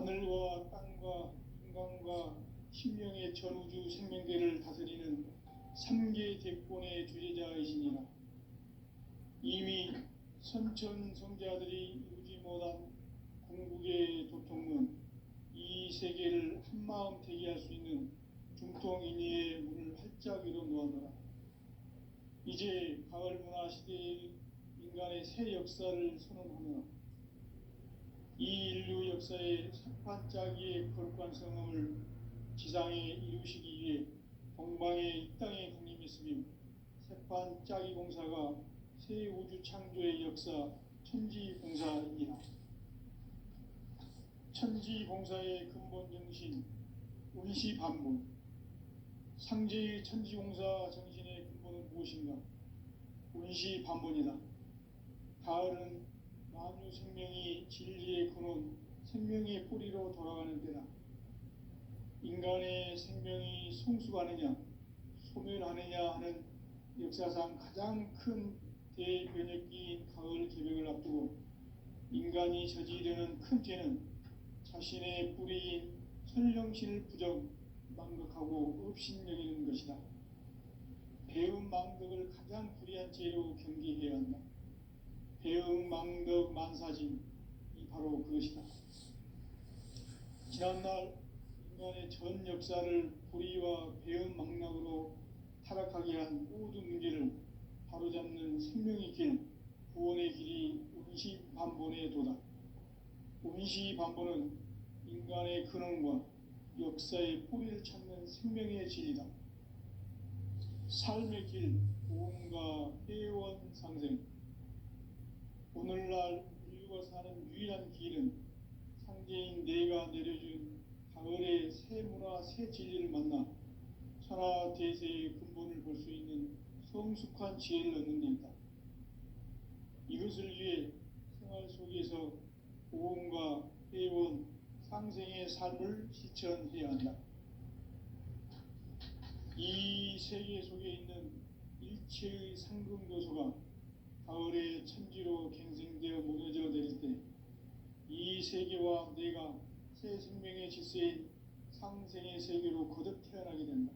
하늘과 땅과 인간과 신명의 전우주 생명계를 다스리는 삼계 대권의 주제자이시니라. 이미 선천성자들이 이루지 못한 궁극의 도통은 이 세계를 한마음 대기할 수 있는 중통인의의 문을 활짝 열어 놓았노라. 이제 가을 문화 시대의 인간의 새 역사를 선언하노라. 이 인류 역사의 새판짜기의 거룩한 성함을 지상에 이루시기 위해 동방의 이 땅에 군림했으며 새판짜기 공사가 새 우주 창조의 역사 천지공사이니라. 천지공사의 근본 정신 운시반본. 상제의 천지공사 정신의 근본은 무엇인가? 운시반본이다. 가을은 만유 생명이 진리의 근원, 생명의 뿌리로 돌아가는 때다. 인간의 생명이 성숙하느냐, 소멸하느냐 하는 역사상 가장 큰 대변혁기인 가을 개벽을 앞두고 인간이 저지르는 큰 죄는 자신의 뿌리인 선령신을 망각하고 업신여기는 것이다. 배은망덕을 가장 불의한 죄로 경계해야 한다. 배은망덕 만사짐이 바로 그것이다. 지난날 인간의 전 역사를 불의와 배은망락으로 타락하게 한 모든 문제를 바로잡는 생명의 길, 구원의 길이 운시반본의 도다. 운시반본은 인간의 근원과 역사의 뿌리를 찾는 생명의 진리다. 삶의 길, 구원과 회원 상생. 오늘날 인류가 사는 유일한 길은 상제인 내가 내려준 가을의 새 문화, 새 진리를 만나 천하 대세의 근본을 볼 수 있는 성숙한 지혜를 얻는 데이다. 이것을 위해 생활 속에서 구원과 회원, 상생의 삶을 실천해야 한다. 이 세계 속에 있는 일체의 상금 요소가 가을의 천지로 갱생되어 무너져 내릴 때 이 세계와 내가 새 생명의 질서인 상생의 세계로 거듭 태어나게 된다.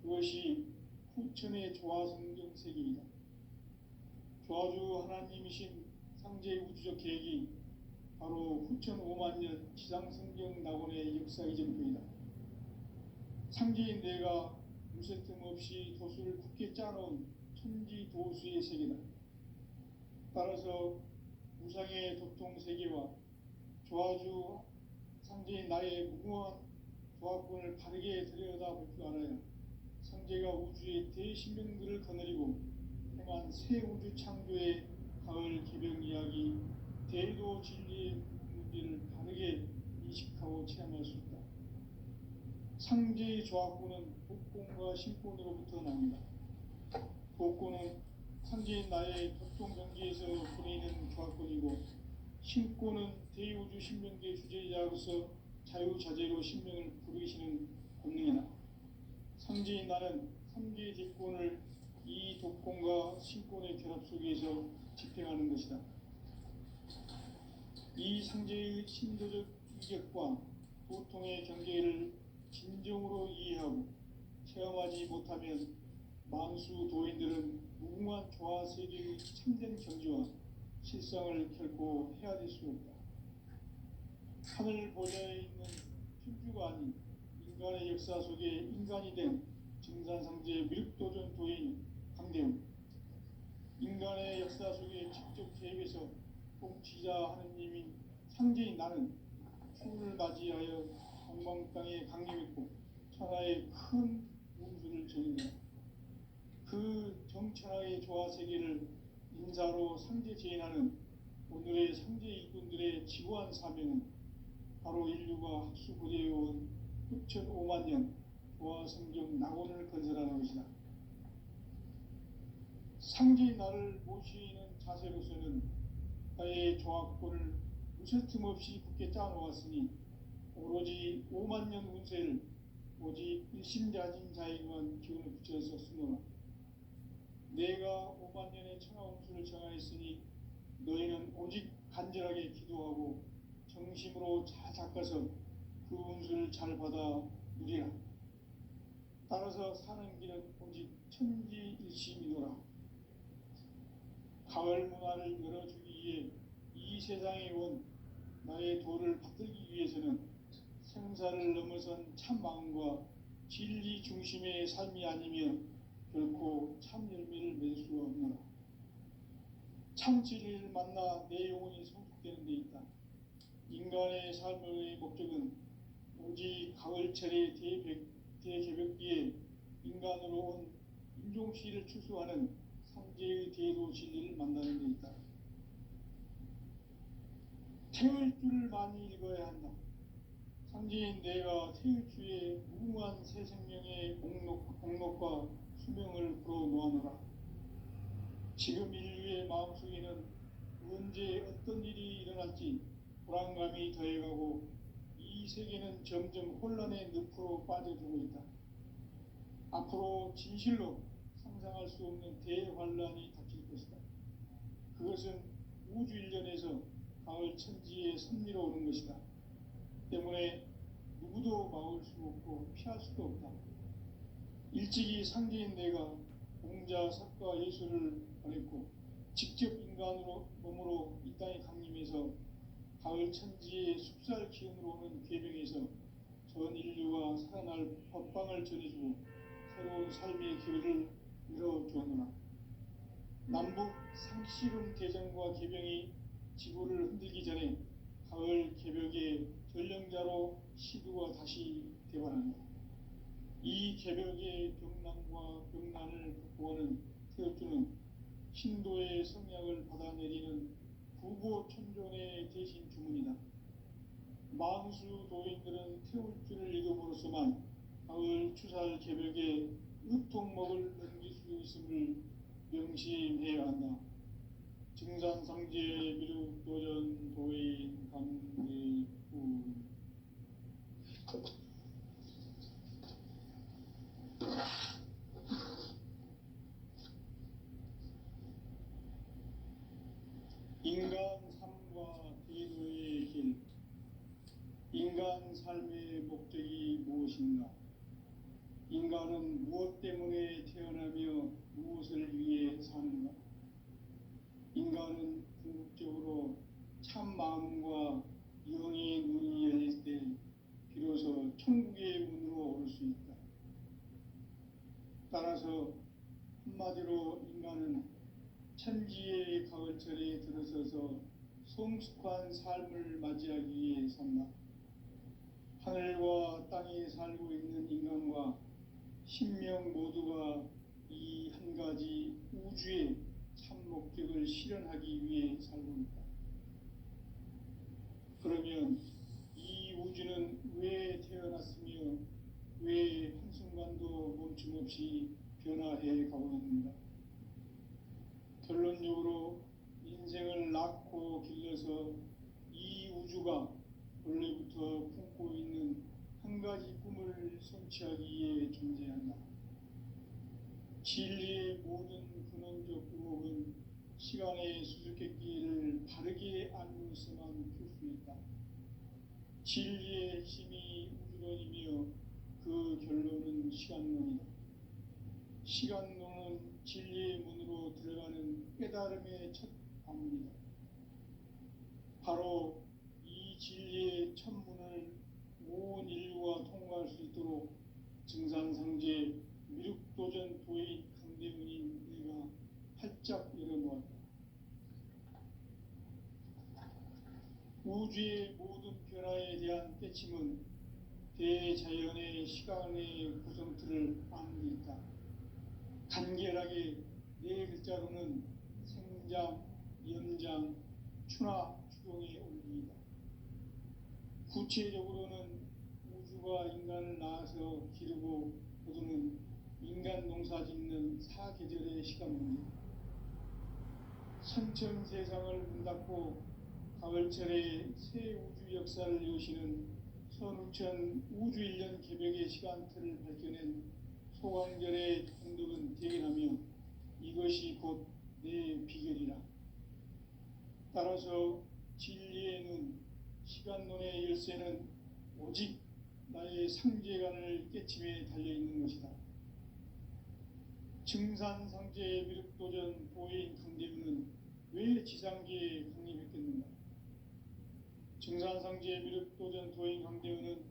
그것이 후천의 조화성경 세계이다. 조화주 하나님이신 상제의 우주적 계획이 바로 후천 5만 년 지상성경 낙원의 역사 이전부이다. 상제인 내가 무쇠 틈 없이 도수를 굳게 짜놓은 천지도수의 세계다. 따라서 무상의 도통 세계와 조화주 상제인 나의 무궁한 조합권을 바르게 들여다볼 줄 알아야 상제가 우주의 대신명들을 거느리고 행한 새 우주 창조의 가을 개벽 이야기, 대도 진리의 문제를 바르게 인식하고 체험할 수 있다. 상제의 조합권은 복권과 신권으로부터 나온다. 복권은 상제인 나의 도통 경지에서 보내는 조합권이고, 신권은 대우주 신명계 주제자로서 자유자재로 신명을 부르시는 권능이다. 상제인 나는 3개의 뒷권을 이 독권과 신권의 결합 속에서 집행하는 것이다. 이 상제의 신도적 위격과 도통의 경계를 진정으로 이해하고 체험하지 못하면 만수 도인들은 무궁한 조화 세계의 참된 경지와 실상을 결코 헤아릴 수 없다. 하늘 보좌에 있는 천주가 아닌 인간의 역사 속에 인간이 된 증산상제 밀도전 도인 강대훈. 인간의 역사 속에 직접 계획해서 통치자 하느님인 상제인 나는 추운을 맞이하여 동방 땅에 강림했고 천하의 큰 운수를 전인다. 그 정천하의 조화 세계를 인사로 상제 재현하는 오늘의 상제 일꾼들의 지구한 사명은 바로 인류가 학수고대해온 6,5만 년 조화 성경 낙원을 건설하는 것이다. 상제인 나를 모시는 자세로서는 나의 조합권을 무쇠틈 없이 굳게 짜놓았으니 오로지 5만 년 운세를 오직 일심자진 자에게만 기운을 붙여서 쓰노라. 내가 5만 년의 천하 운수를 정하였으니 너희는 오직 간절하게 기도하고 정신 중심으로 잘 닦아서 그 운수를 잘 받아 누리라. 따라서 사는 길은 오직 천지일심이노라. 가을 문화를 열어주기 위해 이 세상에 온 나의 도를 받들기 위해서는 생사를 넘어선 참 마음과 진리 중심의 삶이 아니면 결코 참 열매를 맺을 수가 없노라. 참 진리를 만나 내 영혼이 성숙되는 데 있다. 인간의 삶의 목적은 오직 가을철의 대개벽기에 인간으로 온 인종시를 추수하는 상제의 대도 진리를 만나는 데 있다. 태일주를 많이 읽어야 한다. 상제인 내가 태일주의 무궁한 새 생명의 공록과 수명을 불어놓아노라. 지금 인류의 마음속에는 언제 어떤 일이 일어날지 불안감이 더해가고 이 세계는 점점 혼란의 늪으로 빠져들고 있다. 앞으로 진실로 상상할 수 없는 대환란이 닥칠 것이다. 그것은 우주 일련에서 가을 천지에 선미로 오는 것이다. 때문에 누구도 막을 수 없고 피할 수도 없다. 일찍이 상제인 내가 공자, 석가, 예수를 보냈고 직접 인간으로 몸으로 이 땅에 강림해서 가을 천지의 숲살 기운으로 오는 궤병에서 전 인류가 살아날 법방을 전해주고 새로운 삶의 기회를 열어주었노라. 남북 상시름 대전과 개병이 지구를 흔들기 전에 가을 개벽의 전령자로 시두가 다시 대반한다. 이 개벽의 병난과 병난을 극복하는 태엽주는 신도의 성약을 받아내리는 부보천존의 대신 주문이다. 만수 도인들은 태울주를 읽음으로써만 가을 추살 개벽에 으통목을 넘길 수 있음을 명심해야 한다. 증산상제 미륵도전 도인 강대군. 인간 삶과 대도의 길. 인간 삶의 목적이 무엇인가? 인간은 무엇 때문에 태어나며 무엇을 위해 사는가? 인간은 궁극적으로 참 마음과 영의 눈이 열릴 때 비로소 천국의 문으로 오를 수 있다. 따라서 한마디로 인간은 천지의 가을철에 들어서서 성숙한 삶을 맞이하기 위해 산다. 하늘과 땅에 살고 있는 인간과 신명 모두가 이 한 가지 우주의 참 목적을 실현하기 위해 살고 있다. 그러면 이 우주는 왜 태어났으며 왜 한순간도 멈춤없이 변화해 가고 있는가? 결론적으로 인생을 낳고 길러서 이 우주가 원래부터 품고 있는 한 가지 꿈을 성취하기 위해 존재한다. 진리의 모든 근원적 의혹은 시간의 수수께끼를 바르게 알고 있어만 풀 수 있다. 진리의 핵심이 우주론이며 그 결론은 시간론이다. 시간론은 진리의 문으로 들어가는 깨달음의 첫 방문이다. 바로 이 진리의 첫 문을 온 인류가 통과할 수 있도록 증산상제 미륵도전 도인 강대문인 내가 활짝 열어놓았다. 우주의 모든 변화에 대한 깨침은 대자연의 시간의 구성틀을 아는 데 있다. 간결하게 네 글자로는 생장, 연장, 추나 추동의 원리이다. 구체적으로는 우주가 인간을 낳아서 기르고 거두는 인간 농사 짓는 사계절의 시간 문제다. 선천 세상을 문 닫고 가을철에 새 우주 역사를 여시는 선우천 우주 1년 개벽의 시간틀을 밝혀낸 소강절의 공덕은 대견하며 이것이 곧 내 비결이라. 따라서 진리의 눈, 시간 시간론의 열쇠는 오직 나의 상제관을 깨침에 달려있는 것이다. 증산상제 미륵도전 도인 강대문은 왜 지상계에 강림했겠는가? 증산상제 미륵도전 도인 강대문은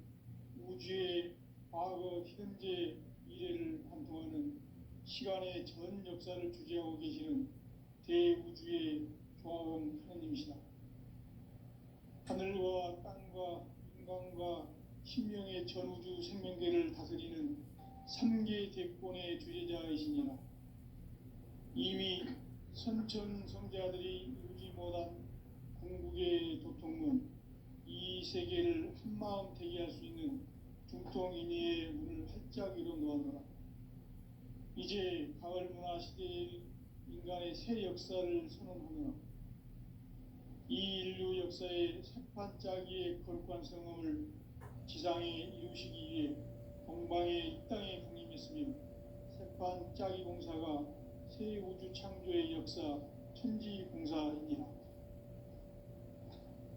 우주의 과거, 현재, 미래를 관통하는 시간의 전 역사를 주재하고 계시는 대우주의 조화원 하나님이시다. 하늘과 땅과 인간과 신명의 전우주 생명계를 다스리는 3계 대권의 주재자이시니라. 이미 선천성자들이 이루지 못한 궁극의 도통문, 이 세계를 한마음 되게 할 수 있는 중통인의의 문을 활짝 열어 놓아노라. 이제 가을 문화 시대의 인간의 새 역사를 선언하노라. 이 인류 역사의 새판짜기의 거룩한 성음을 지상에 이루시기 위해 동방의 이 땅에 강림했으며 새판짜기 공사가 새 우주 창조의 역사 천지공사이니라.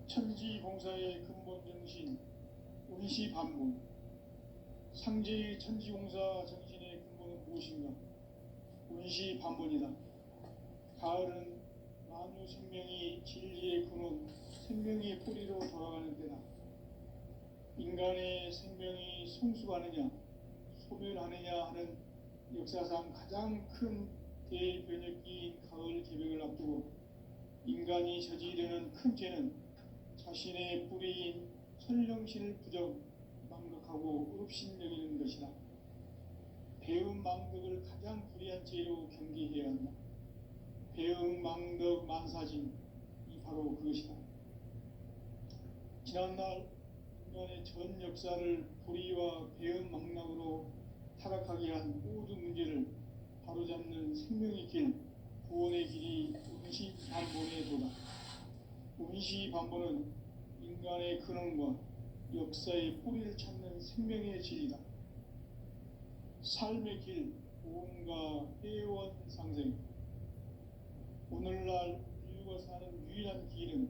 천지공사의 근본 정신 운시반본, 상제의 천지공사 정신의 근본은 무엇인가? 운시반본이다. 가을은 만유 생명이 진리의 근원, 생명의 뿌리로 돌아가는 때다. 인간의 생명이 성숙하느냐, 소멸하느냐 하는 역사상 가장 큰 대변혁기인 가을 개벽을 앞두고 인간이 저지르는 큰 죄는 자신의 뿌리인 선령신을 망각하고 업신여기는 것이다. 배음 망덕을 가장 불의한 죄로 경계해야 한다. 배음 망덕 만사진, 이 바로 그것이다. 지난날 인간의 전 역사를 불의와 배음 망락으로 타락하게 한 모든 문제를 바로잡는 생명의 길, 구원의 길이 운시반본의 도다. 운시반본은 인간의 근원과 역사의 뿌리를 찾는 생명의 진리다. 삶의 길, 보험과 회원 상생. 오늘날 인류가 사는 유일한 길은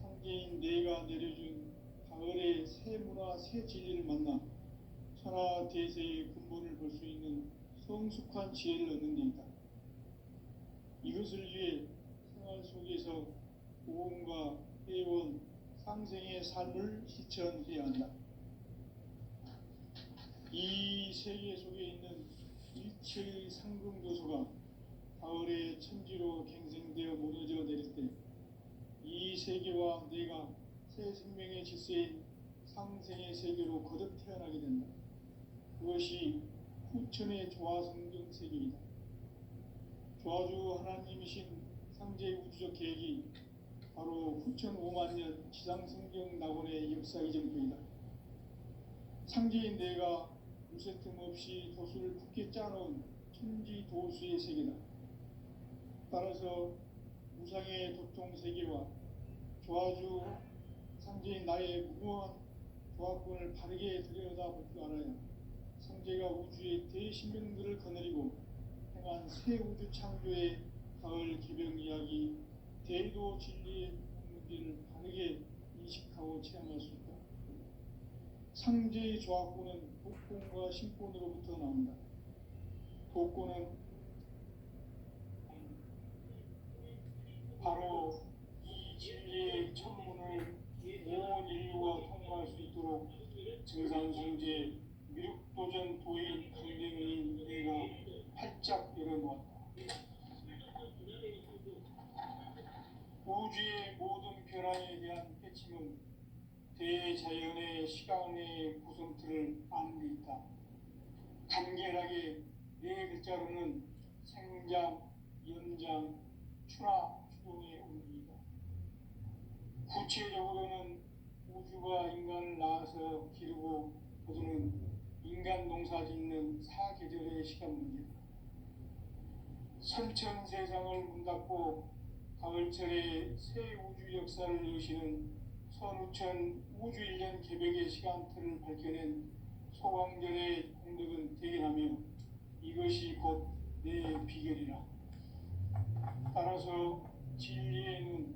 상제인 내가 내려준 가을의 새 문화, 새 진리를 만나 천하대세의 근본을 볼 수 있는 성숙한 지혜를 얻는 데 있다. 이것을 위해 생활 속에서 보험과 회원, 상생의 삶을 실천해야 한다. 이 세계 속에 있는 일체의 상금교소가 가을의 천지로 갱생되어 무너져 내릴 때 이 세계와 내가 새 생명의 질서인 상생의 세계로 거듭 태어나게 된다. 그것이 후천의 조화성경 세계이다. 조화주 하나님이신 상제의 우주적 계획이 바로 후천 5만년 지상성경 낙원의 역사 이정표이다. 상제인 내가 무쇠 틈 없이 도수를 굳게 짜놓은 천지도수의 세계다. 따라서 무상의 도통 세계와 조화주 상제인 나의 무모한 조화권을 바르게 들여다볼 줄 알아야 상제가 우주의 대신명들을 거느리고 행한 새 우주 창조의 가을 개벽 이야기, 대도 진리의 문제를 바르게 인식하고 체험할 수 있다. 상제의 조화권은 독권과 신권으로부터 나온다. 독권은 바로 이 진리의 천문을 온 인류가 통과할 수 있도록 증산성제 미륵도전 도인 강대문인 내가 활짝 열어놓았다. 우주의 모든 변화에 대한 깨침은 대자연의 시간의 구성틀을 아는 데 있다. 간결하게 네 글자로는 생장, 연장, 추나, 추동의 온기이다. 구체적으로는 우주가 인간을 낳아서 기르고 거두는 인간 농사 짓는 사계절의 시간 문제다. 선천 세상을 문 닫고 가을철에 새 우주 역사를 여시는 선우천 우주 1년 개벽의 시간틀을 밝혀낸 소광절의 공덕은 대견하며 이것이 곧 내 비결이라. 따라서 진리의 눈,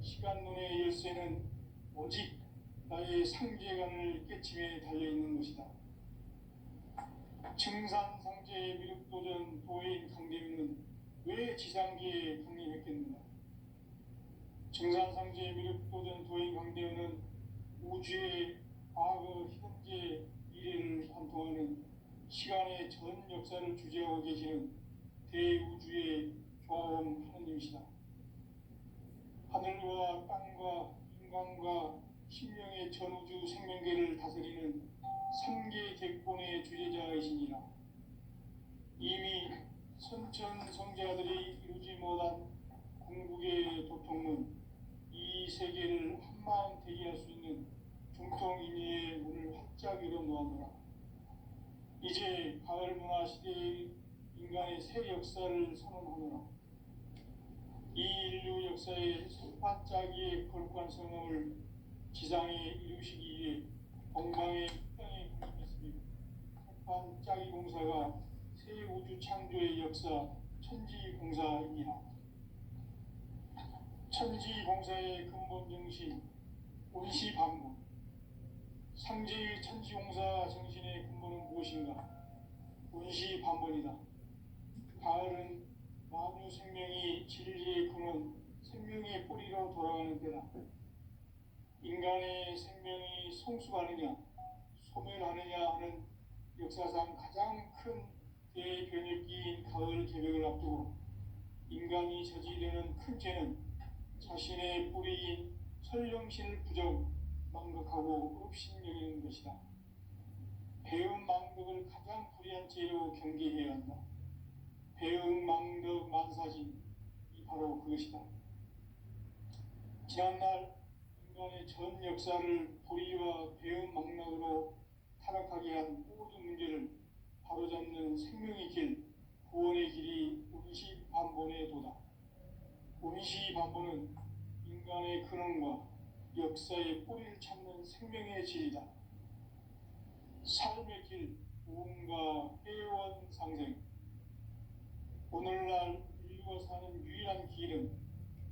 시간론의 열쇠는 오직 나의 상제관을 깨침에 달려있는 것이다. 증산 상제의 미륵도전 도인 강대위는 왜 지상기에 강림했겠는가? 증산 상제의 미륵도전 도인 강대위는 우주의 과거, 현재, 미래를 관통하는 시간의 전 역사를 주재하고 계시는 대우주의 조화원 하느님이시다. 하늘과 땅과 인간과 신명의 전우주 생명계를 다스리는 삼계 객본의 주제자이시니라. 이미 선천성자들이 이루지 못한 궁극의 도통은 이 세계를 한마음 되게 할 수 있는 중통인의의 문을 활짝 열어놓았노라. 이제 가을 문화 시대의 인간의 새 역사를 선언하노라. 이 인류 역사의 첫 반짝이의 거룩한 성공을 지상에 이루시기 위해 동방의 땅에 공립했으며 첫 반짝이 공사가 새 우주 창조의 역사 천지공사이니라. 천지공사의 근본 정신 원시반복. 상제의 천지공사 정신의 근본은 무엇인가? 원시반복이다. 가을은 만유 생명이 진리의 근원, 생명의 뿌리로 돌아가는 때다. 인간의 생명이 성숙하느냐, 소멸하느냐 하는 역사상 가장 큰 대변혁기인 가을 개벽을 앞두고 인간이 저지르는 큰 죄는 자신의 뿌리인 설령신을 부정, 망각하고 업신여기는 것이다. 배은 망덕을 가장 불의한 죄로 경계해야 한다. 배응 망덕 만사진이 바로 그것이다. 지난날 인간의 전 역사를 불의와 배응 망덕으로 타락하게 한 모든 문제를 바로잡는 생명의 길, 구원의 길이 원시반본의 도다. 원시반본은 인간의 근원과 역사의 뿌리를 찾는 생명의 질이다. 삶의 길, 무언가 회원 상생. 오늘날 인류가 사는 유일한 길은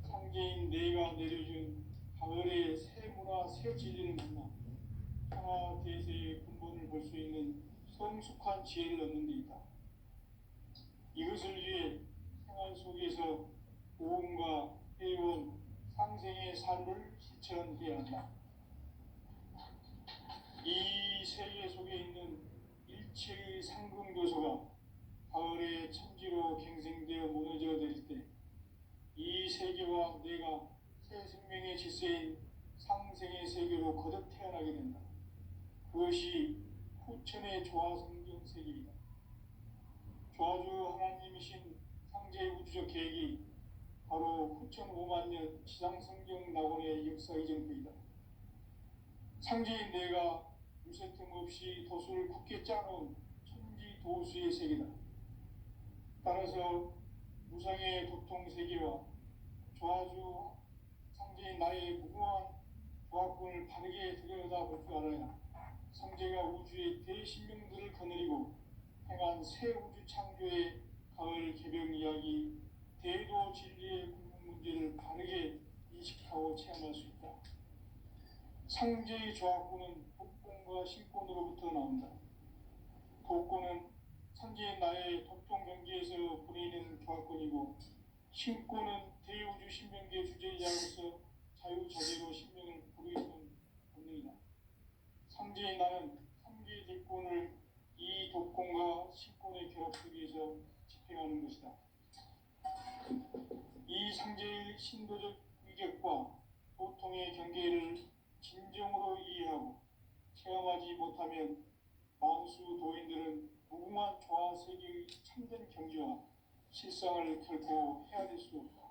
상제인 내가 내려준 가을의 새 문화, 새 진리를 만나 평화 대세의 근본을 볼 수 있는 성숙한 지혜를 얻는 데 있다. 이것을 위해 생활 속에서 모험과 회원, 상생의 삶을 실천해야 한다. 이 세계 속에 있는 일체의 상승교소가 가을의 천지로 갱생되어 무너져 내릴 때 이 세계와 내가 새 생명의 질서인 상생의 세계로 거듭 태어나게 된다. 그것이 후천의 조화성경 세계이다. 조화주 하나님이신 상제의 우주적 계획이 바로 후천 5만 년 지상성경 낙원의 역사 이전부이다. 상제인 내가 유세 틈 없이 도수를 굳게 짜놓은 천지 도수의 세계다. 따라서 무상의 도통 세계와 조화주 상제인 나의 무궁한 조화권을 바르게 들여다볼 줄 알아야 상제가 우주의 대신명들을 거느리고 행한 새 우주 창조의 가을 개벽 이야기, 대도 진리의 궁극 문제를 바르게 인식하고 체험할 수 있다. 상제의 조화권은 독권과 신권으로부터 나온다. 독권은 상제인 나의 독종 경계에서 보내는 조화권이고, 신권은 대우주 신명계 주제자로서 자유자재로 신명을 부르짖는 본능이다. 상제인 나는 상계 대권을 이 독권과 신권의 결합 속에서 집행하는 것이다. 이 상제의 신도적 위격과 도통의 경계를 진정으로 이해하고 체험하지 못하면 만수 도인들은 무궁한 조화 세계의 참된 경지와 실상을 결코 헤아릴 수 없다.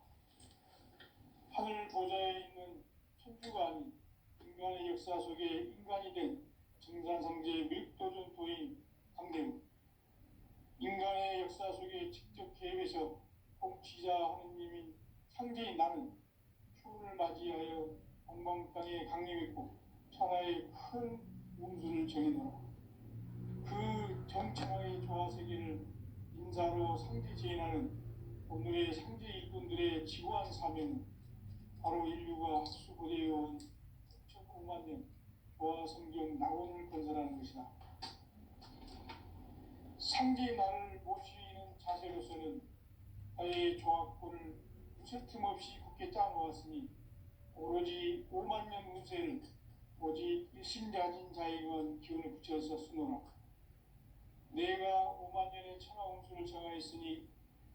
하늘 보좌에 있는 천주가 아닌 인간의 역사 속에 인간이 된 증산상제의 밀도전 도인 강대우, 인간의 역사 속에 직접 개입해서 통치자 하느님인 상제인 나는 추운을 맞이하여 동방 땅에 강림했고 천하의 큰 운수를 정해놓아 그 정천하의 조화 세계를 인사로 상제 제인하는 오늘의 상제 일꾼들의 지구한 사명은 바로 인류가 학수고대해온 9천 5만 년 보아성경 낙원을 건설하는 것이다. 상제의 날을 모시는 자세로서는 하의 조합권을 무쇠 틈 없이 굳게 짜놓았으니 오로지 5만 년 운세를 오직 일심자진 자에게만 기운을 붙여서 쓰노라. 내가 5만 년의 천하 운수를 정하였으니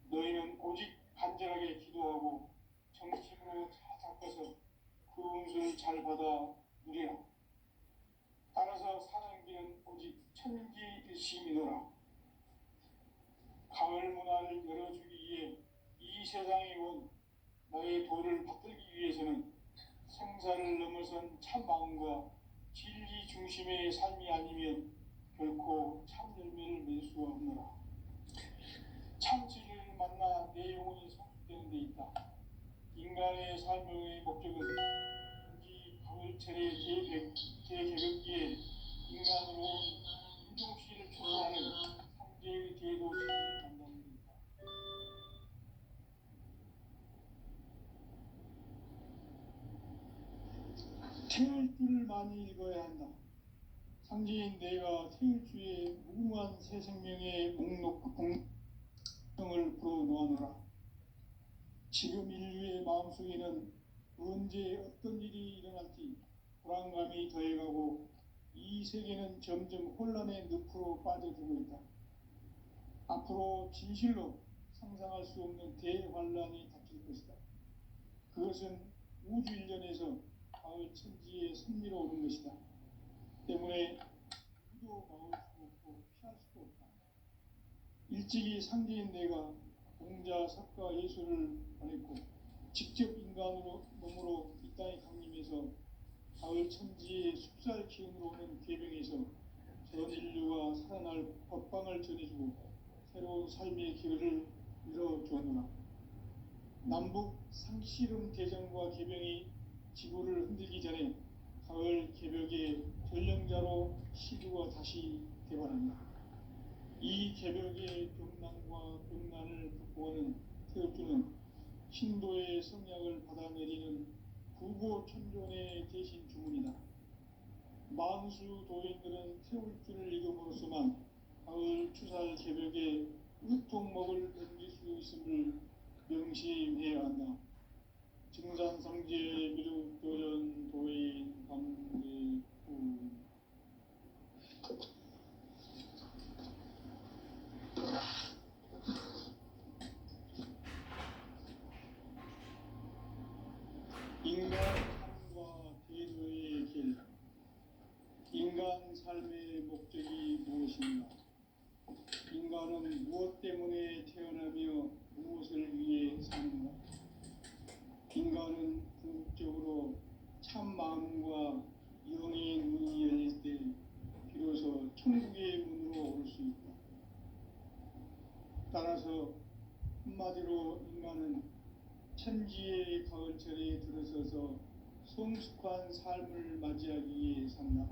너희는 오직 간절하게 기도하고 정심으로 잘 잡아서 그 운수를 잘 받아 누리라. 따라서 사는 길은 오직 천지일심이노라. 가을 문화를 열어주기 위해 이 세상에 온 나의 도를 받들기 위해서는 생사를 넘어선 참 마음과 진리 중심의 삶이 아니면 결코 참 열매를 맺을 수가 없노라. 참 진리를 만나 내 영혼이 성숙되는 데 있다. 인간의 삶의 목적은 단지 가을철의 대개벽기에 인간으로 인종시를 초래하는 상제의 대도시를 만나는 데 있다. 태울 줄을 많이 읽어야 한다. 상제인 내가 태울 주의 무궁한 새 생명의 공성을 풀어놓아노라. 지금 인류의 마음속에는 언제 어떤 일이 일어날지 불안감이 더해가고 이 세계는 점점 혼란의 늪으로 빠져들고 있다. 앞으로 진실로 상상할 수 없는 대환란이 닥칠 것이다. 그것은 우주 일련에서 가을 천지의 섭리로 오는 것이다. 때문에 누구도 막을 수 없고 피할 수도 없다. 일찍이 상제인 내가 공자, 석가, 예수를 보냈고 직접 인간으로 몸으로 이 땅에 강림해서 가을 천지의 숲살 기운으로 오는 궤병에서 전 인류가 살아날 법방을 전해주고 새로운 삶의 기회를 열어주었노라. 남북 상씨름 대전과 개병이 지구를 흔들기 전에 가을 개벽의 전령자로 시주가 다시 되관한다. 이 개벽의 병난과 병난을 극복하는 태엽주는 신도의 성약을 받아내리는 구고천존의 대신 주문이다. 만수 도인들은 태울주를 읽음으로써만 가을 추살 개벽의 으통목을 넘길 수 있음을 명심해야 한다. 증산성제 미륵도전 도인 강제구 인간 삶과 대도의 길. 인간 삶의 목적이 무엇인가? 인간은 무엇 때문에 태어나며 무엇을 위해 사는가? 인간은 궁극적으로 참 마음과 영의 문이 열릴 때 비로소 천국의 문으로 올 수 있다. 따라서 한마디로 인간은 천지의 가을철에 들어서서 성숙한 삶을 맞이하기 위해 산다.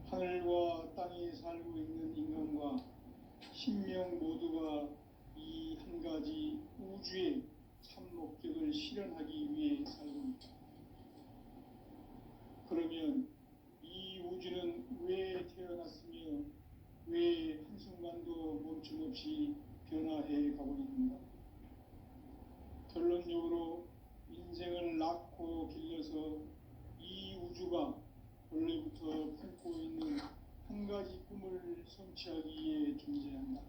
하늘과 땅에 살고 있는 인간과 신명 모두가 이 한 가지 우주의 참 목적을 실현하기 위해 살고 있다. 그러면 이 우주는 왜 태어났으며 왜 한순간도 멈춤없이 변화해 가고 있는가? 결론적으로 인생을 낳고 길러서 이 우주가 원래부터 품고 있는 한 가지 꿈을 성취하기 위해 존재한다.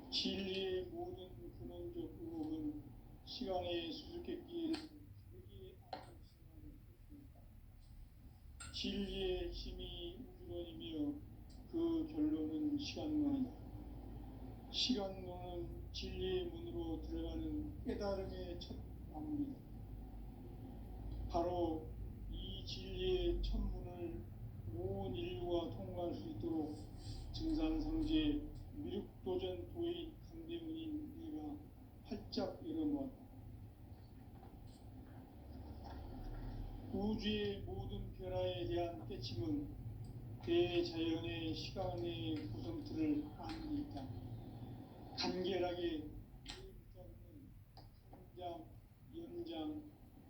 진리의 모든 근원적 의혹은 시간의 수수께끼를 크게 안을 수만 있다. 진리의 힘이 우주론이며 그 결론은 시간론이다. 시간론은 진리의 문으로 들어가는 깨달음의 첫 방문이다. 바로 이 진리의 첫 문을 온 인류가 통과할 수 있도록 증산성제 미륵도전 도의 강대문인 내가 활짝 열어놓았다. 우주의 모든 변화에 대한 깨침은 대자연의 시간의 구성틀을 아는 데 있다. 간결하게 잡는 성장, 연장,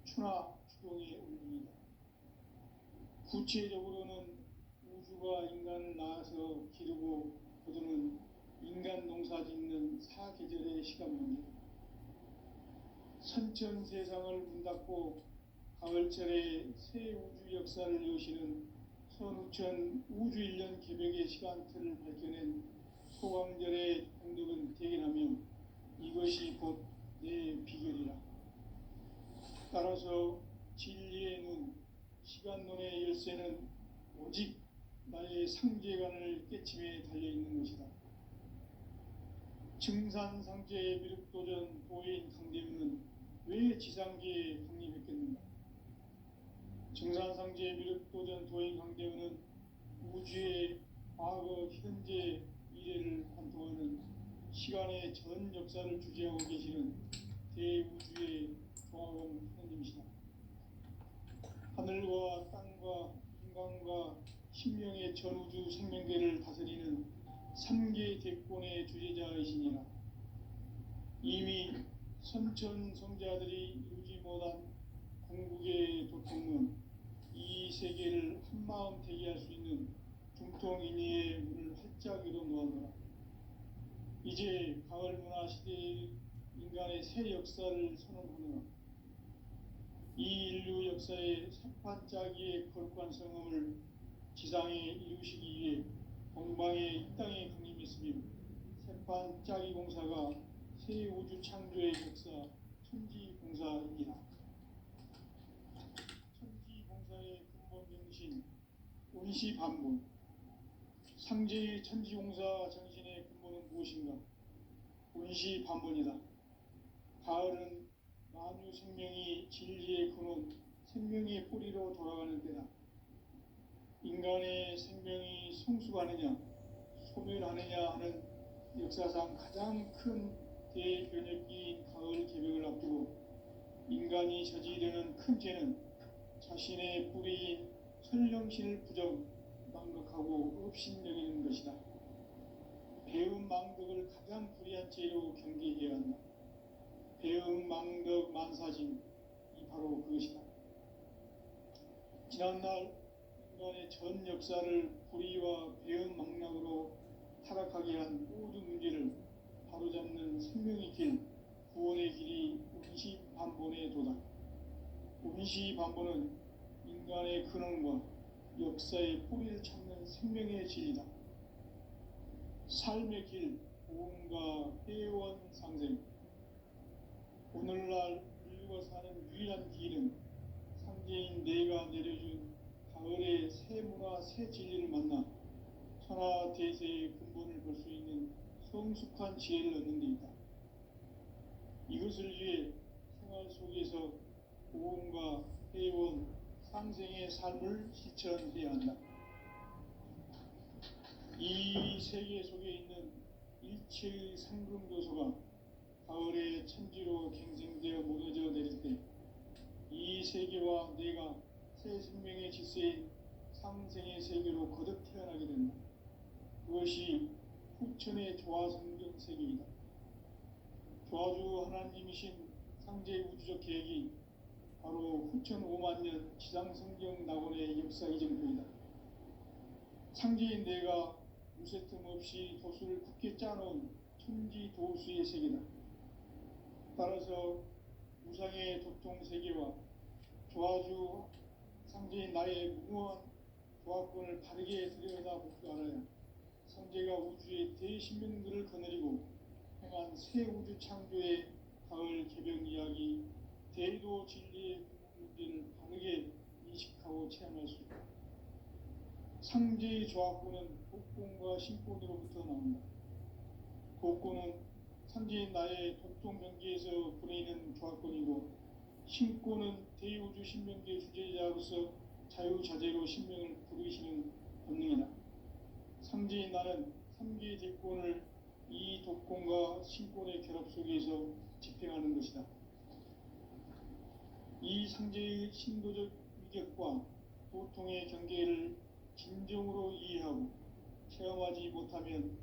추나 추동의 운동이다. 구체적으로는 우주가 인간을 낳아서 기르고 거두는 인간 농사 짓는 사계절의 시간 문제, 선천 세상을 문 닫고 가을철에 새 우주 역사를 여시는 선우천 우주 1년 개벽의 시간틀을 밝혀낸 소강절의 공덕은 대견하며 이것이 곧 내 비결이라. 따라서 진리의 눈, 시간론의 열쇠는 오직 나의 상제관을 깨침에 달려있는 것이다. 증산상제의 미륵도전 도인 강대우는 왜 지상계에 강림했겠는가? 증산상제의 미륵도전 도인 강대우는 우주의 과거, 현재, 미래를 관통하는 시간의 전 역사를 주재하고 계시는 대우주의 조화공 하느님이시다. 하늘과 땅과 인간과 신명의 전우주 생명계를 다스리는 3개 대권의 주제자이시니라. 이미 선천성자들이 이루지 못한 궁극의 도통은 이 세계를 한마음 대기할 수 있는 중통인의의 문을 활짝 열어 놓았노라. 이제 가을 문화 시대의 인간의 새 역사를 선언하노라. 이 인류 역사의 새판짜기의 거룩한 성음을 지상에 이루시기 위해 동방의 이 땅에 강림했으며 새판짜기 공사가 새 우주 창조의 역사 천지공사입니다. 천지공사의 근본 정신 운시반본, 상제의 천지공사 정신의 근본은 무엇인가? 운시반본이다. 가을은 만유 생명이 진리의 근원, 생명의 뿌리로 돌아가는 때다. 인간의 생명이 성숙하느냐, 소멸하느냐 하는 역사상 가장 큰 대변혁기인 가을 개벽을 앞두고 인간이 저지르는 큰 죄는 자신의 뿌리인 설령신을 부정, 망각하고 업신여기는 것이다. 배움 망덕을 가장 불의한 죄로 경계해야 한다. 배움 망덕 만사진, 이 바로 그것이다. 지난날 인간의 전 역사를 불의와 배움 망락으로 타락하게 한 모든 문제를 바로잡는 생명의 길, 구원의 길이 운시반본의 도다. 운시반본은 인간의 근원과 역사의 뿌리를 찾는 생명의 진리다. 삶의 길, 보험과 회원 상생. 오늘날 인류가 사는 유일한 길은 상제인 내가 내려준 가을의 새 문화, 새 진리를 만나 천하 대세의 근본을 볼 수 있는 성숙한 지혜를 얻는 데 있다. 이것을 위해 생활 속에서 보험과 회원, 상생의 삶을 실천해야 한다. 이 세계 속에 있는 일체의 상금교소가 가을의 천지로 갱생되어 무너져 내릴 때 이 세계와 내가 새 생명의 질서인 상생의 세계로 거듭 태어나게 된다. 그것이 후천의 조화성경 세계이다. 조화주 하나님이신 상제 우주적 계획이 바로 후천 5만 년 지상성경 낙원의 역사 이정표이다. 상제인 내가 무쇠틈 없이 도수를 굳게 짜놓은 천지 도수의 세계다. 따라서 우상의 도통 세계와 조화주 상제인 나의 무모한 조합권을 바르게 들여다볼 줄 알아야 상제가 우주의 대신명들을 거느리고 행한 새 우주 창조의 가을 개벽 이야기, 대도 진리의 문제를 바르게 인식하고 체험할 수 있다. 상제의 조합권은 복권과 신권으로부터 나온다. 복권은 상제인 나의 독종 경계에서 보내는 조합권이고, 신권은 대우주 신명계 주제자로서 자유자재로 신명을 부르시는 본능이다. 상제인 나는 3개 대권을 이 독권과 신권의 결합 속에서 집행하는 것이다. 이 상제의 신도적 위격과 도통의 경계를 진정으로 이해하고 체험하지 못하면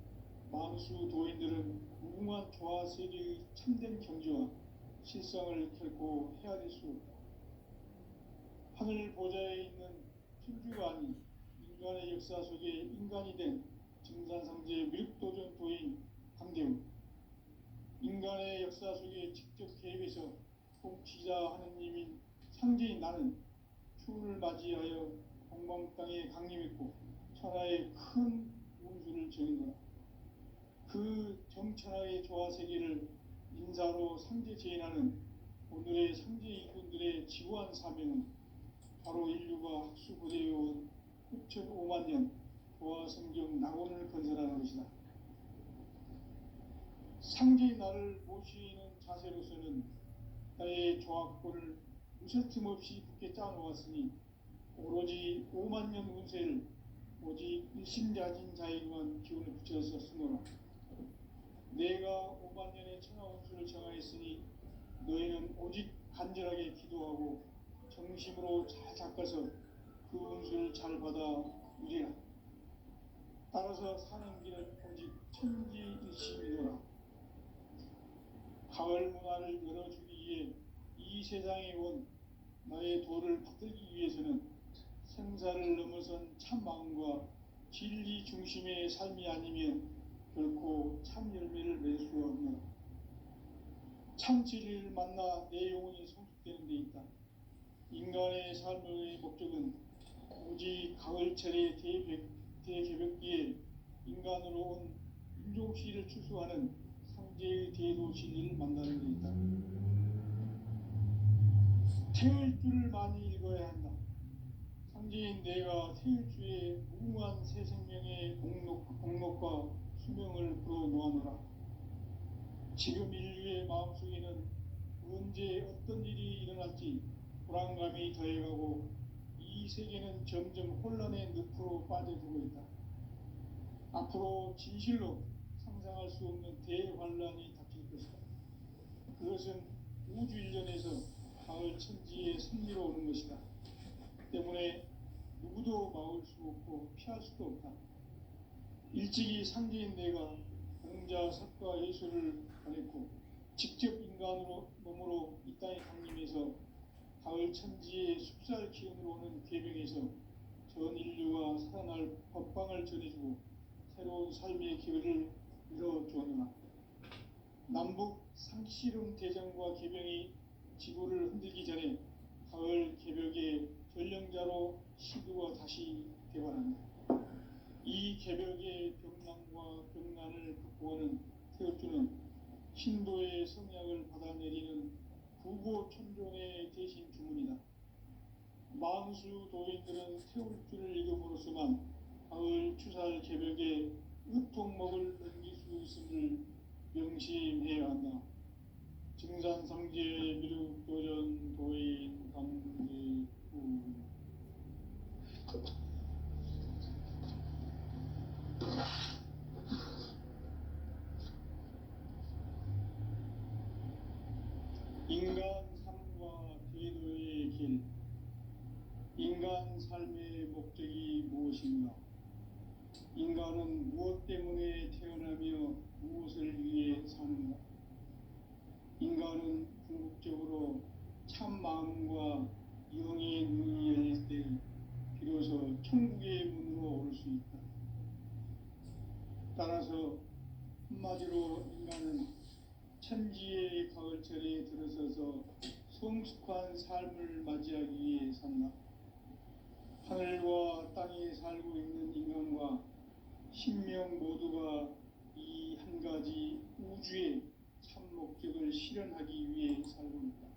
만수 도인들은 무궁한 조화 세계의 참된 경지와 실성을 결코 헤아릴 수 없다. 하늘 보좌에 있는 천주가 역사 속에 인간이 된 증산상제의 미륵도전 도인 강대웅, 인간의 역사 속에 직접 개입해서 통치자 하느님인 상제인 나는 추운을 맞이하여 동방 땅에 강림했고 천하의 큰 운수를 정인노라. 그 정천하의 조화 세계를 인사로 상제 제인하는 오늘의 상제 이군들의 지구한 사명은 바로 인류가 학수 고대해온 6,500만 년 조화 성경 낙원을 건설하는 것이다. 상제의 나를 모시는 자세로서는 나의 조합권을 무쇠틈 없이 굳게 짜놓았으니 오로지 5만 년 운세를 오직 일심자진 자에게만 기운을 붙여서 쓰노라. 내가 5만 년의 천하 운수를 정하였으니 너희는 오직 간절하게 기도하고 정심으로 잘 닦아서 그 운수를 잘 받아 누리라. 따라서 사는 길은 오직 천지일심이노라. 가을 문화를 열어주기 위해 이 세상에 온 나의 도를 받들기 위해서는 생사를 넘어선 참 마음과 진리 중심의 삶이 아니면 결코 참 열매를 맺을 수가 없노라. 참 진리를 만나 내 영혼이 성숙되는 데 있다. 인간의 삶의 목적은 오직 가을철의 대개벽기에 인간으로 온 인종시를 추수하는 상제의 대도 진리를 만나는 데 있다. 태일주를 많이 읽어야 한다. 상제인 내가 태일주의 무궁한 새 생명의 공록과 수명을 불어놓아노라. 지금 인류의 마음속에는 언제 어떤 일이 일어날지 불안감이 더해가고 이 세계는 점점 혼란의 늪으로 빠져들고 있다. 앞으로 진실로 상상할 수 없는 대환란이 닥칠 것이다. 그것은 우주 일련에서 가을 천지의 승리로 오는 것이다. 때문에 누구도 막을 수 없고 피할 수도 없다. 일찍이 상제인 내가 공자, 석가, 예수를 보냈고 직접 인간으로 몸으로 이 땅에 강림해서 가을 천지의 숲살 기운으로 오는 궤병에서 전 인류가 살아날 법방을 전해주고 새로운 삶의 기회를 이뤄주었노라. 남북 상씨름 대전과 개병이 지구를 흔들기 전에 가을 개벽의 전령자로 시두가 다시 대발한다. 이 개벽의 병난과 병난을 극복하는 태엽주는 신도의 성약을 받아내리는 구고천종의 대신 주문이다. 만수 도인들은 태울주를 읽음으로써만 가을 추살 개벽의 으통목을 넘길 수 있음을 명심해야 한다. 증산상제 미륵도전 도인 강제우. 인간 삶과 제도의 길. 인간 삶의 목적이 무엇인가? 인간은 무엇 때문에 태어나며 무엇을 위해 사는가? 인간은 궁극적으로 참 마음과 영의 눈이 열릴 때 비로소 천국의 문으로 올 수 있다. 따라서 한마디로 인간은 천지의 가을철에 들어서서 성숙한 삶을 맞이하기 위해 산다. 하늘과 땅에 살고 있는 인간과 신명 모두가 이 한 가지 우주의 참 목적을 실현하기 위해 살고 있다.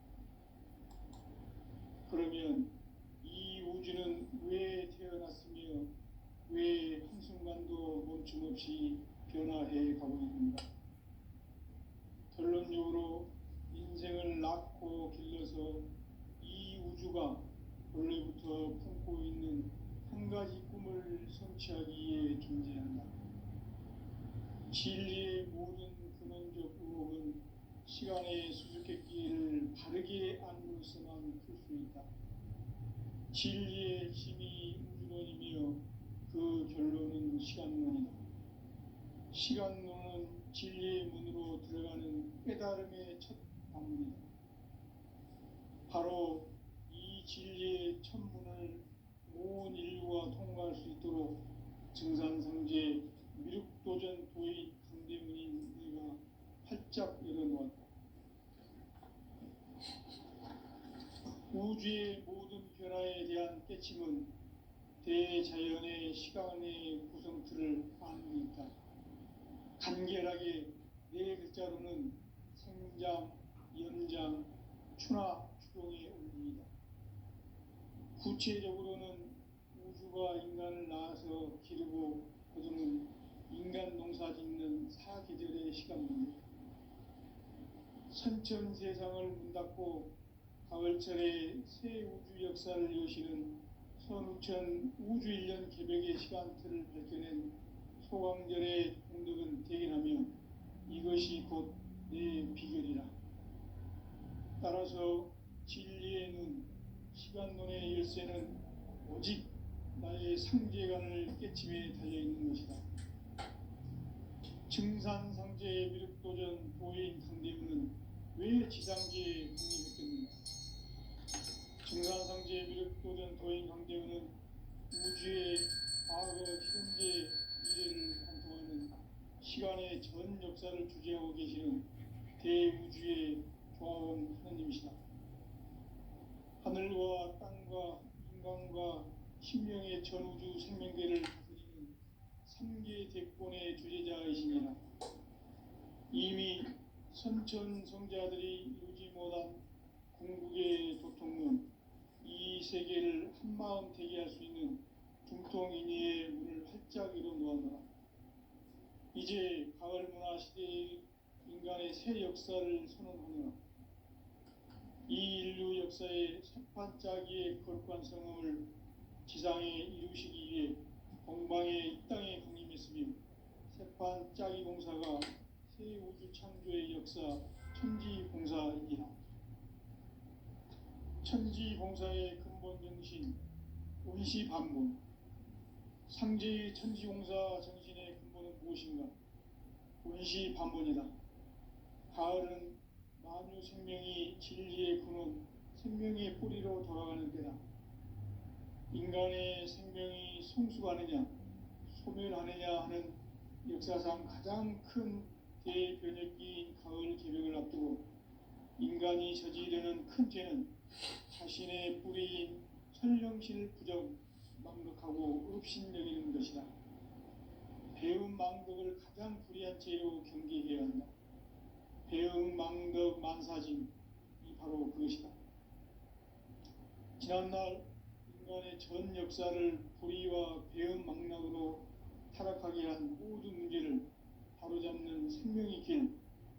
그러면 이 우주는 왜 태어났으며 왜 한순간도 멈춤없이 변화해 가고 있는가? 결론적으로 인생을 낳고 길러서 이 우주가 원래부터 품고 있는 한 가지 꿈을 성취하기 위해 존재한다. 진리의 모든 근원적 의혹은 시간의 수수께끼를 바르게 안으로서만 풀 수 있다. 진리의 힘이 우주론이며 그 결론은 시간론이다. 시간론은 진리의 문으로 들어가는 깨달음의 첫 방문이다. 바로 이 진리의 첫 문을 온 인류가 통과할 수 있도록 증산상제 미륵도전 도의 강대문인 내가 활짝 열어놓았다. 우주의 모든 변화에 대한 깨침은 대자연의 시간의 구성틀을 아는 있다. 간결하게 네 글자로는 생장, 연장, 추나 추동의 원리이다. 구체적으로는 우주가 인간을 낳아서 기르고 거두는 인간 농사 짓는 사계절의 시간입니다. 선천 세상을 문 닫고 가을철에 새 우주 역사를 여시는 선우천 우주 1년 개벽의 시간틀을 밝혀낸 소강절의 공덕은 대견하며 이것이 곧 내 비결이라. 따라서 진리의 눈, 시간론의 열쇠는 오직 나의 상제관을 깨침에 달려있는 것이다. 증산상제의 미륵도전 도인 강대문은 왜 지상계에 공입했겠는가? 증산상제의 미륵도전 도인 강대문은 우주의 과거, 현재, 미래를 관통하는 시간의 전 역사를 주재하고 계시는 대우주의 조화원 하느님이시다. 하늘과 땅과 인간과 신명의 전우주 생명계를 다스리는 3계 대권의 주제자이시니라. 이미 선천성자들이 이루지 못한 궁극의 도통론, 이 세계를 한마음 되게 할 수 있는 중통인의의 문을 활짝 열어놓았노라. 이제 가을 문화 시대의 인간의 새 역사를 선언하노라. 이 인류 역사의 새판짜기의 거룩한 성음을 지상에 이루시기 위해 공방에 이 땅에 강림했으며 새판짜기 공사가 새 우주 창조의 역사 천지공사이니라. 천지공사의 근본 정신 원시반본, 상제의 천지공사 정신의 근본은 무엇인가? 원시반본이다. 가을은 만유 생명이 진리의 근원, 생명의 뿌리로 돌아가는 때다. 인간의 생명이 성숙하느냐, 소멸하느냐 하는 역사상 가장 큰 대변혁기인 가을 개벽을 앞두고 인간이 저지르는 큰 죄는 자신의 뿌리인 천령실 부정, 망덕하고 업신여기는 것이다. 배움 망덕을 가장 불의한 죄로 경계해야 한다. 배움 망덕 만사짐이 바로 그것이다. 지난날 인간의 전 역사를 불의와 배움 망락으로 타락하게 한 모든 문제를 바로잡는 생명의 길,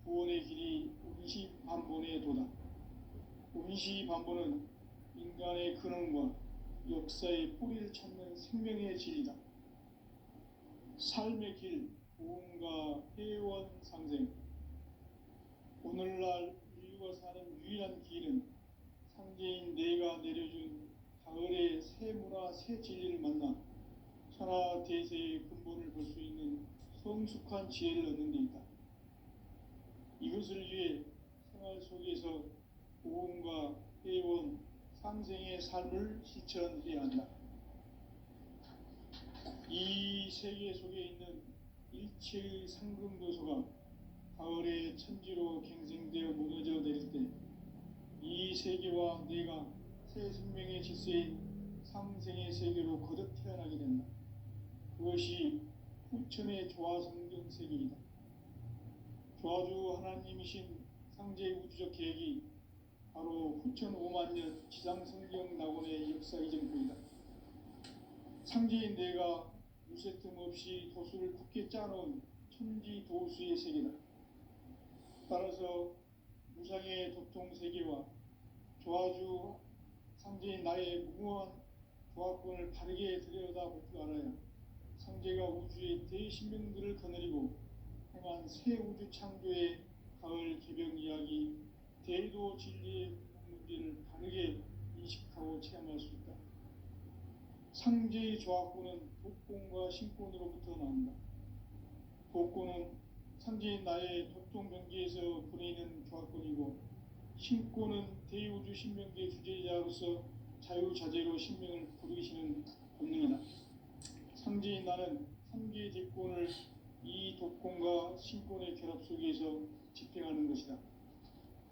구원의 길이 원시반본의 도다. 원시반본은 인간의 근원과 역사의 뿌리를 찾는 생명의 진리다. 삶의 길, 보험과 회원 상생. 오늘날 인류가 사는 유일한 길은 상제인 내가 내려준 가을의 새 문화, 새 진리를 만나 천하 대세의 근본을 볼 수 있는 성숙한 지혜를 얻는 데 있다. 이것을 위해 생활 속에서 보험과 회원, 상생의 삶을 실천해야 한다. 이 세계 속에 있는 일체의 상금도소가 가을의 천지로 갱생되어 무너져 내릴 때 이 세계와 내가 새 생명의 질서인 상생의 세계로 거듭 태어나게 된다. 그것이 후천의 조화성경 세계이다. 조화주 하나님이신 상제 우주적 계획이 바로 후천 5만 년 지상성경 낙원의 역사 이전부이다. 상제인 내가 무쇠 틈 없이 도수를 굳게 짜놓은 천지 도수의 세계다. 따라서 무상의 도통 세계와 조화주 상제인 나의 무모한 조화권을 바르게 들여다볼 줄 알아야 상제가 우주의 대신명들을 거느리고 행한 새 우주 창조의 가을 개벽 이야기, 대도 진리의 문제를 바르게 인식하고 체험할 수 있다. 상제의 조화권은 독권과 신권으로부터 나온다. 독권은 상제인 나의 도통 경계에서 보내는 조화권이고, 신권은 대우주 신명계 주제자로서 자유자재로 신명을 부르시는 본능이다. 상제인 나는 3개 제권을 이 독권과 신권의 결합 속에서 집행하는 것이다.